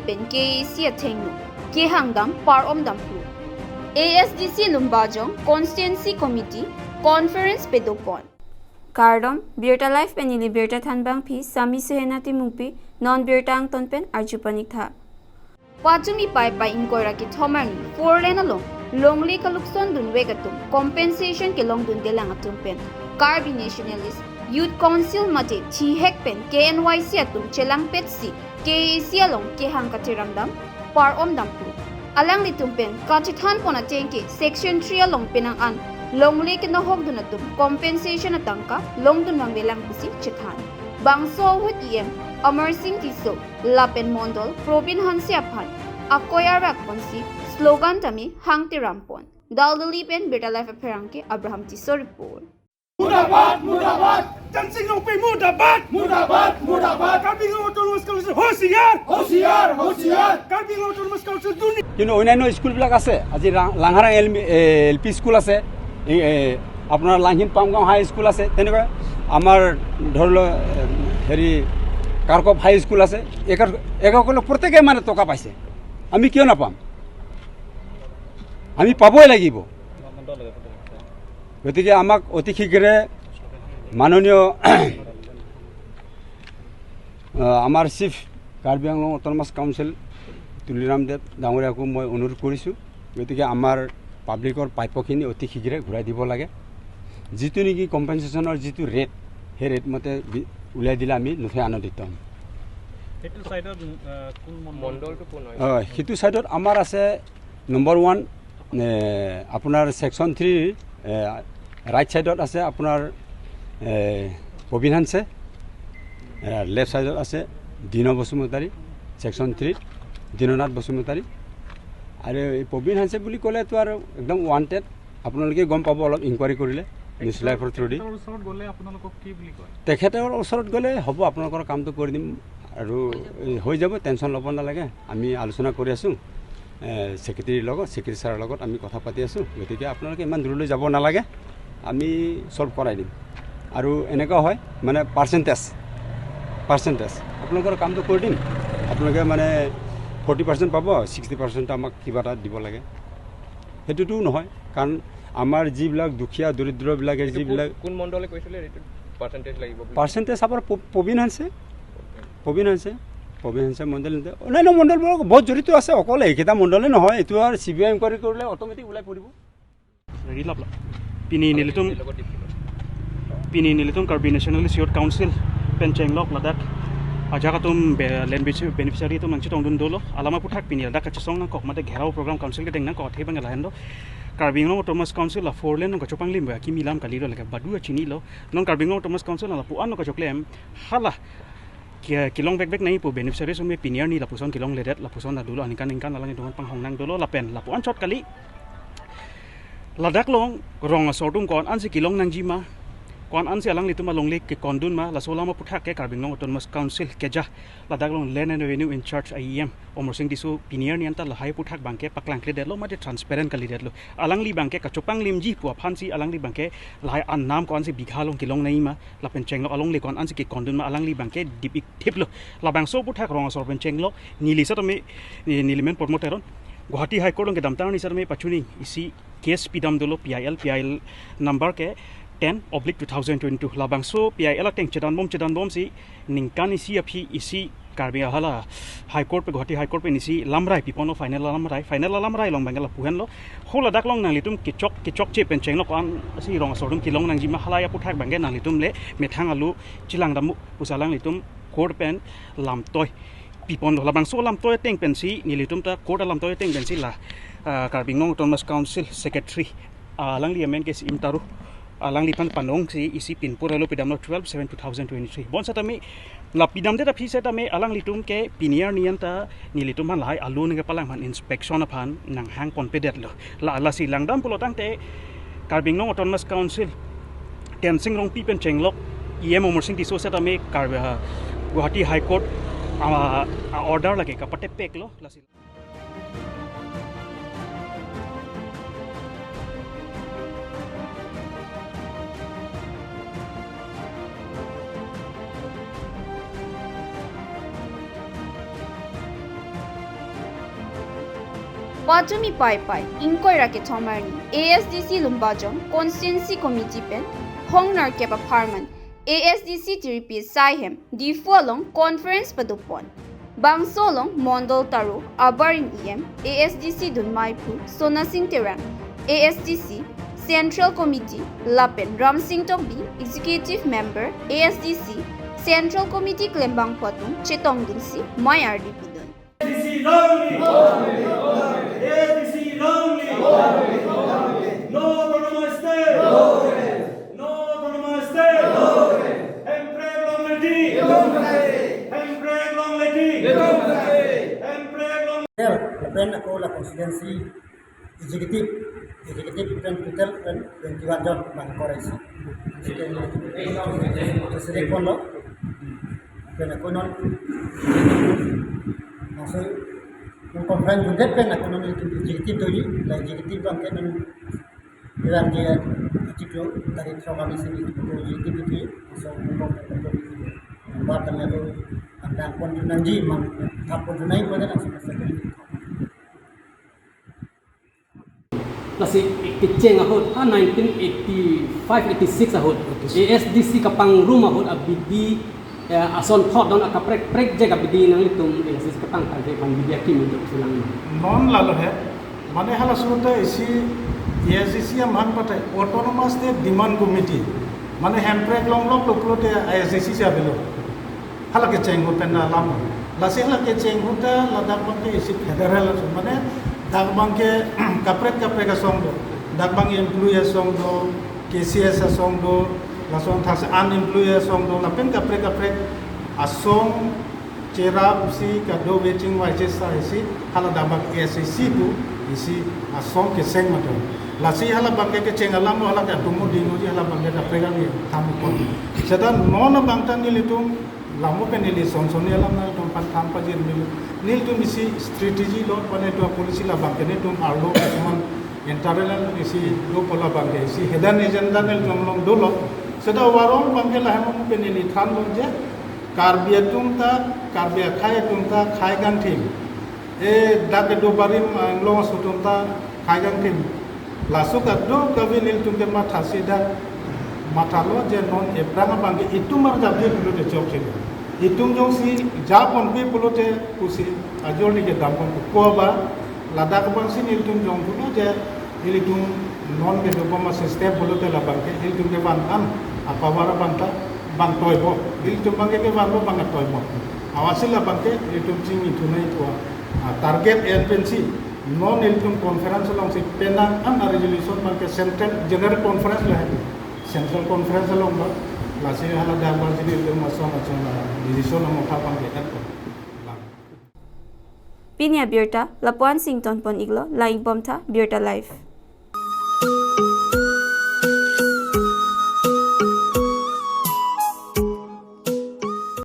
pen KAC athengnu ke hangdam par omdam plu ASDC lumbajong constituency committee conference pedopon Kardom Birta Life penili Birta Thanbang Pi Sami Suhenati Mupi non Birta ang tonpen arjupanik tha Pachumi pai pai inkora ki thomarni four lane along longli kalukson dun wegatum compensation ke long dun delang atum pen Karbi Nationalist Youth Council mate thi hek pen KNYC atum chelang petsi KAC along ke hang katiramdam par omdam plu alang litum pen kachithan pona chenke section 3 along penang an longli ke no hok dun atum compensation atangka long dun mang belang busi chithan bangso hut Amar Singh Tiso Lapen Mondol Probin Hansia Phan Akoya Rakponsi slogan tami hangti rampon Daldali pen Birta Life Apperanke Abraham Tiso report Murdabat, Murdabat, Dancing Longpe Murdabat, Murdabat, Murdabat, Karbing Autonomous Council, Hosiar, Hosiar, Hosiar, Karbing Autonomous Council, Duni. অন্যান্য স্কুলবিলাক আছে আজি লাংহাৰাং LP school আছে আপোনাৰ লাংহিন পামগাঁও হাই school আছে তেনেকুৱা আমাৰ ধৰি লওক হেৰি কাৰকপ হাই স্কুল আছে এসকলে প্ৰত্যেকে মানে টকা পাইছে আমি কিয় নাপাম আমি পাবই লাগিব গতিকে আমাক অতি শীঘ্ৰে মাননীয় আমাৰ chief Karbi Anglong autonomous council Tuliram দেৱ ডাঙৰীয়াকো মই অনুৰোধ কৰিছোঁ গতিকে আমাৰ পাব্লিকৰ প্ৰাপ্যখিনি অতি শীঘ্ৰে ঘূৰাই দিব লাগে যিটো নেকি কম্পেনচেশ্যনৰ যিটো ৰেট সেই ৰেট মতে উলিয়াই দিলে আমি নথৈ আনন্দিত হ'ম সেইটো ছাইডত আমাৰ আছে নম্বৰ 1 আপোনাৰ ছেকশ্যন 3 ৰাইট ছাইডত আছে আপোনাৰ প্ৰবীণ হানছে লেফ্ট ছাইডত আছে দীন বসুমতাৰী ছেকশ্যন 3 দীননাথ বসুমতাৰী আৰু এই প্ৰবীণ হানছে বুলি ক'লেতো আৰু একদম ৱান্টেড আপোনালোকে গম পাব অলপ ইনকুৱাৰী কৰিলে নিউজ লাইভৰ থ্ৰুদি তেখেতৰ ওচৰত গ'লে হ'ব আপোনালোকৰ কামটো কৰি দিম আৰু হৈ যাব টেনশ্যন ল'ব নালাগে আমি আলোচনা কৰি আছোঁ ছেক্ৰেটাৰীৰ লগত ছেক্ৰেটাৰী ছাৰৰ লগত আমি কথা পাতি আছোঁ গতিকে আপোনালোকে ইমান দূৰলৈ যাব নালাগে আমি ছল্ভ কৰাই দিম আৰু এনেকুৱা হয় মানে পাৰ্চেণ্টেজ আপোনালোকৰ কামটো কৰি দিম আপোনালোকে মানে 40% পাব 60% আমাক কিবা এটা দিব লাগে সেইটোতো নহয় কাৰণ আমাৰ যিবিলাক দুখীয়া দৰিদ্ৰবিলাকে যিবিলাক কোন মণ্ডলে কৈছিলে পাৰ্চেণ্টেজ লাগিব পাৰ্চেণ্টেজ আমাৰ প্ৰবীণ হানছে মণ্ডল অন্যান্য মণ্ডলবোৰ বহুত জড়িত আছে অকল এইকেইটা মণ্ডলে নহয় এইটো আৰু CBI ইনকুৱাৰী কৰিলে অট'মেটিক ওলাই পৰিব Pini nilitum Karbi Nationalist Youth Council Penchenglok Ladak Ajakatum land beneficiary tu mangchi tong dolo alama puthak pini ladak kachsong nang kok mate gherao program council ke tengna ko thebang lahendo Karbing Thomas Council la forlen no kachopang limba ki milam kaliro leka badu chini lo non Karbing Thomas Council la puan no kachoklem hala kilong bek nai pu beneficiary sume pinier ni la puson kilong ledet la puson na dolo anikan ingkan alang dongan panghong nang dolo la pen la puan shot kali ladak long rong sortung kon ansi kilong nang jima kon ansi alang lituma longlik ke kondun ma la solama puthak ke Karbing Autonomous Council keja ladak long land and revenue in charge IEM omor sing disu pinier ni anta la hai puthak bangke paklang kle delo ma de transparent kali detlo alang li bangke kachopang limji pu phansi alang li bangke lai an nam kon si bigha long kilong nei ma la pen chenglo along li kon ansi ke kondun ma alang li bangke dipik thiplo la bang so puthak rong sor pen chenglo nili sa tome nilimen promoteron Guwahati High Court ke damtar ni sarme pachuni isi case pidam dolo PIL number ke 10/2022 labang so PIL ateng chedan bom si ningkan isi api isi Karbi hala High Court pe Guwahati High Court pe nisi lamrai pipono final lamrai long bangala puhen lo hola dak long nang litum kichok che pen chenglo kan si rong sordum kilong nang jima hala ya puthak bangge nang litum le methang alu chilang damu usalang litum court pen lam toy pipon lo labang so lam toy teng pen si nilitum ta court lam toy teng pen si la Karbing Autonomous Council secretary alang li amen ke si imtaru alang li pan panong si isi pinpur lo pidam 12/7/2023 bon satami la pidam de ta phi se ta me alang litum ke pinier nianta nilitum han lai alu ne palang han inspection aphan nang hang confident lo la si langdam pulotang te Karbing Autonomous Council tensing rong pi pen chenglok omor sing diso se ta me Guwahati High Court order lagi kapate pek lo la si Pachumi pai pai inkoi rake thomarni ASDC lumbajong constituency committee pen hongnar kepa pharman ASDC tiripi saihem di fualong conference padupon bangsolong mondol taru abaring ASDC dunmaipu sonasing terang ASDC Central Committee Lapen Ramsing Tokbi Executive Member ASDC Central Committee Klembang Patung Chetong Dunsi Mayar Dipidun ASDC wrongly. ASDC wrongly. No autonomous state. No autonomous state. Embrace long lady. Embrace long lady. Embrace long. Lapen ako la constituency executive dan total dan 21 jon bang koresi. Jadi kono dan aku non masuk konferensi juga kan aku non executive tu ni, la executive bang kan dalam dia cikgu dari program ini executive ni masuk konferensi. Buat dengan tu andang pun nanti mang apa tunai pada langsung sekali. Nasi keceng ahot 1985-86 ahot ASDC kapang rumah ahot abidi ason thot don akaprek prek jaga abidi nang litum ASDC kapang tante pang bidi akim untuk silang non lalo hai mane hala surta isi ASDC am han patai autonomous state demand committee mane handbrake long loklo te ASDC se abelo hala keceng hotena lam lasi hala keceng hota ladak pante isi federal mane dagbang ke kaprek asong do dagbang employee asong do KCS asong do lasong thas unemployed asong do lapen kaprek asong cerap si kado waiting wajes sa isi hala dagbang ASC tu isi asong ke seng mato lasi hala bangke ke cengalam hala ka tumu dinu hala bangke kaprek ni tamu ko sedan non bangtan ni litum lamu penili sonsoni alam na tempat tanpa jir nil tu misi strategi lo pada tu polisi la bangke ni tu arlo cuman internal isi lo pola bangke isi hedan agenda nil tu dolo seda warong bangke la hamu penili than lo je karbia khaya tumta khai gan tim dak do barim lo sutumta khai gan tim lasu ka do kavi nil tu ke matha sida matalo je non ebranga bangke itu marga je dulu de chok chhe itung jong si japon bi pulote kusi ajol ni ke dampon ko ba ladak bang si itung jong tu je itung non ke do ma system pulote la bangke itung ke ban an apa wara banta bang toibo itung bangke ke ban bang toibo awasil la bangke itung jing itu nai to target NPC non itung conference long si penang an resolution bangke central general conference la central conference long ba lasi hala dalam sini itu masuk decision yang mau kapang kita tu. Pinya Birta Lapuan Sington pon iglo laing bomta Birta Life